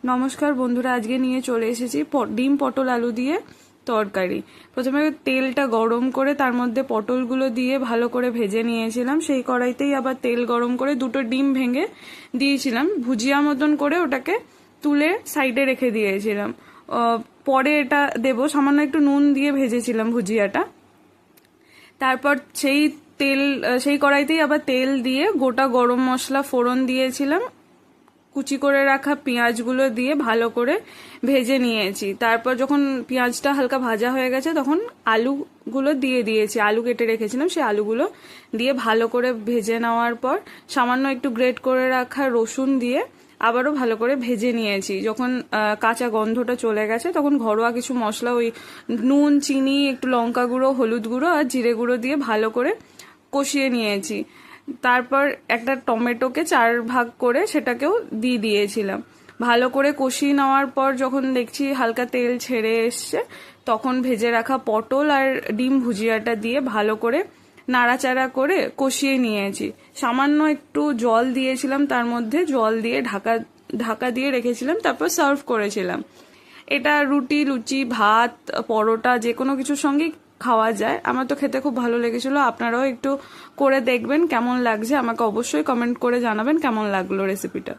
নমস্কার বন্ধুরা, আজকে নিয়ে চলে এসেছি ডিম পটল আলু দিয়ে তরকারি। প্রথমে তেলটা গরম করে তার মধ্যে পটলগুলো দিয়ে ভালো করে ভেজে নিয়েছিলাম। সেই কড়াইতেই আবার তেল গরম করে দুটো ডিম ভেঙে দিয়েছিলাম, ভুজিয়া মতন করে ওটাকে তুলে সাইডে রেখে দিয়েছিলাম। পরে এটা দেবো, সামান্য একটু নুন দিয়ে ভেজেছিলাম ভুজিয়াটা। তারপর সেই কড়াইতেই আবার তেল দিয়ে গোটা গরম মশলা ফোড়ন দিয়েছিলাম, কুচি করে রাখা পেঁয়াজগুলো দিয়ে ভালো করে ভেজে নিয়েছি। তারপর যখন পেঁয়াজটা হালকা ভাজা হয়ে গেছে তখন আলুগুলো দিয়ে দিয়েছি, আলু কেটে রেখেছিলাম সেই আলুগুলো দিয়ে ভালো করে ভেজে নেওয়ার পর সামান্য একটু গ্রেট করে রাখা রসুন দিয়ে আবারও ভালো করে ভেজে নিয়েছি। যখন কাঁচা গন্ধটা চলে গেছে তখন ঘরোয়া কিছু মশলা, ওই নুন, চিনি, একটু লঙ্কা গুঁড়ো, হলুদ গুঁড়ো আর জিরে গুঁড়ো দিয়ে ভালো করে কষিয়ে নিয়েছি। তারপর একটা টমেটোকে 4 ভাগ করে সেটাকেও দিয়ে দিয়েছিলাম। ভালো করে কষিয়ে নেওয়ার পর যখন দেখছি হালকা তেল ছেড়ে এসছে তখন ভেজে রাখা পটল আর ডিম ভুজিয়াটা দিয়ে ভালো করে নাড়াচাড়া করে কষিয়ে নিয়েছি। সামান্য একটু জল দিয়েছিলাম, তার মধ্যে জল দিয়ে ঢাকা দিয়ে রেখেছিলাম, তারপর সার্ভ করেছিলাম। এটা রুটি, লুচি, ভাত, পরোটা যে কোনো কিছুর সঙ্গেই খাওয়া যায়। আমার তো খেতে খুব ভালো লেগেছিল। আপনারাও একটু করে দেখবেন কেমন লাগছে, আমাকে অবশ্যই কমেন্ট করে জানাবেন কেমন লাগলো রেসিপিটা।